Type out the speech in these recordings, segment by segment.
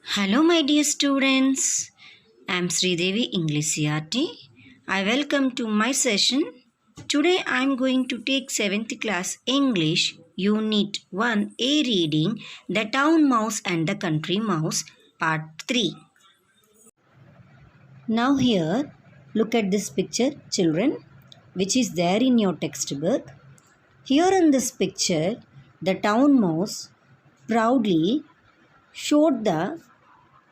Hello, my dear students. I am Sridevi English CRT. I welcome to my session. Today I am going to take 7th class English Unit 1A reading The Town Mouse and the Country Mouse Part 3. Now here, look at this picture, children, which is there in your textbook. Here in this picture, the town mouse proudly showed the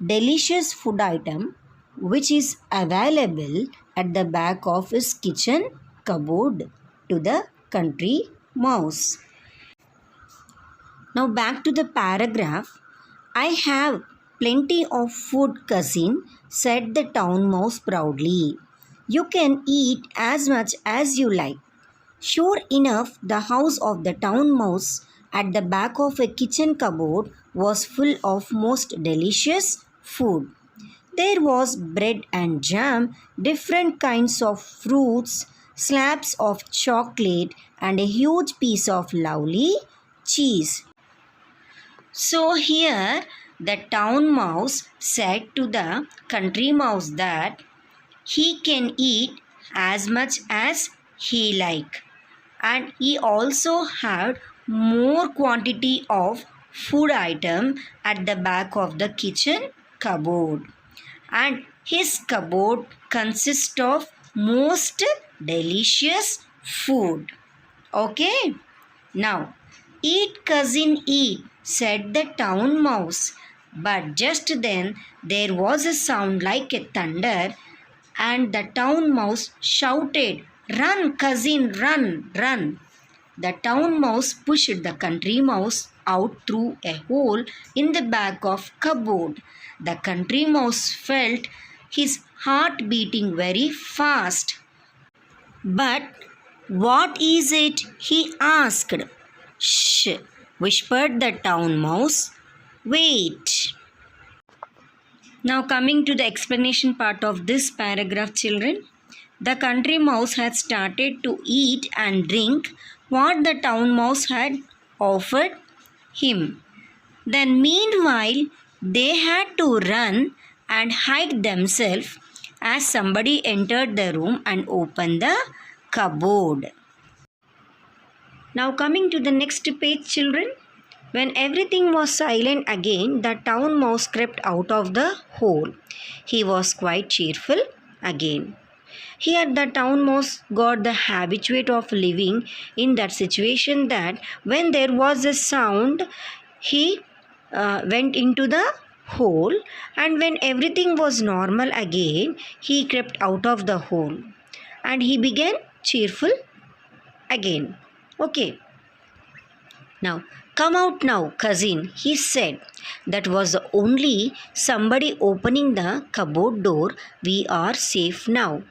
delicious food item which is available at the back of his kitchen cupboard to the country mouse. Now back to the paragraph. I have plenty of food, cousin, said the town mouse proudly. You can eat as much as you like. Sure enough, the house of the town mouse at the back of a kitchen cupboard was full of most delicious food. There was bread and jam, different kinds of fruits, slabs of chocolate, and a huge piece of lovely cheese. So here the town mouse said to the country mouse that he can eat as much as he like, and he also had more quantity of food item at the back of the kitchen cupboard, and his cupboard consists of most delicious food. Okay, now eat, cousin, eat, said the town mouse. But just then there was a sound like a thunder, and the town mouse shouted, Run, cousin, run, run. The town mouse pushed the country mouse out through a hole in the back of cupboard. The country mouse felt his heart beating very fast. But what is it? He asked. Shh, whispered the town mouse. Wait. Now coming to the explanation part of this paragraph, children. The country mouse had started to eat and drink what the town mouse had offered him. Then meanwhile, they had to run and hide themselves as somebody entered the room and opened the cupboard. Now coming to the next page, children. When everything was silent again, the town mouse crept out of the hole. He was quite cheerful again. Here the town mouse got the habitude of living in that situation that when there was a sound, he went into the hole, and when everything was normal again, he crept out of the hole and he began cheerful again. Okay. Now, come out now, cousin, he said. That was only somebody opening the cupboard door. We are safe now.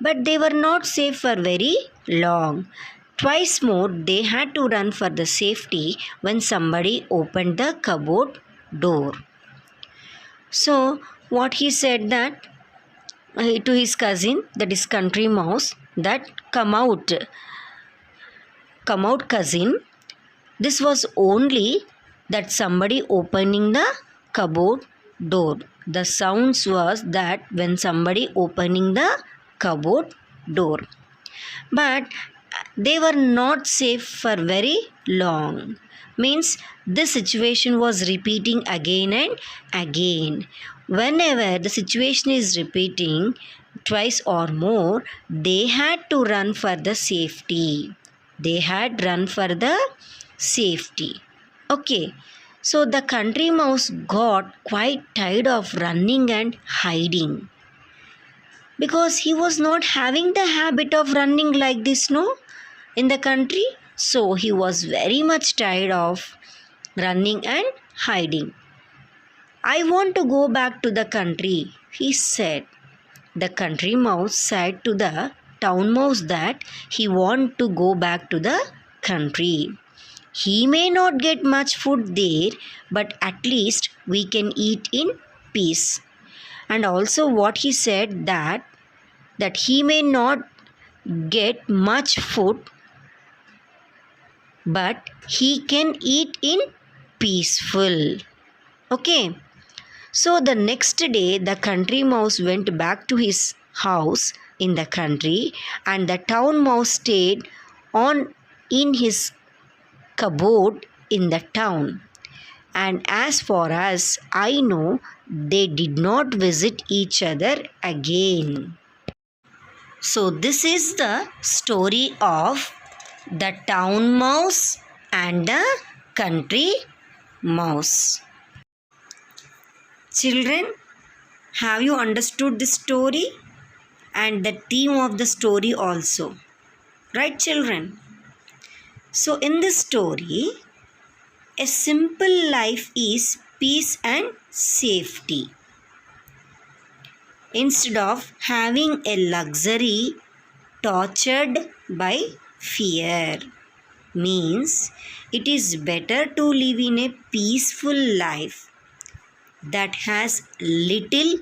But they were not safe for very long. Twice more they had to run for the safety when somebody opened the cupboard door. So what he said that to his cousin, that is country mouse, that come out cousin. This was only that somebody opening the cupboard door. The sounds was that when somebody opening the cupboard door. But they were not safe for very long. Means this situation was repeating again and again. Whenever the situation is repeating twice or more, they had to run for the safety. They had run for the safety. Okay. So the country mouse got quite tired of running and hiding, because he was not having the habit of running like this, no, in the country. So he was very much tired of running and hiding. I want to go back to the country, he said. The country mouse said to the town mouse that he want to go back to the country. He may not get much food there, but at least we can eat in peace. And also what he said that he may not get much food, but he can eat in peaceful. Okay. So the next day, the country mouse went back to his house in the country, and the town mouse stayed on in his cupboard in the town. And as far as I know, they did not visit each other again. So, this is the story of the town mouse and the country mouse. Children, have you understood this story and the theme of the story also? Right, children? So, in this story, a simple life is peace and safety. Instead of having a luxury tortured by fear, means it is better to live in a peaceful life that has little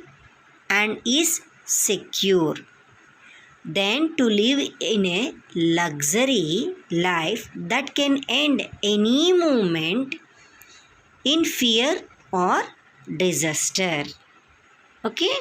and is secure than to live in a luxury life that can end any moment in fear or disaster. Okay?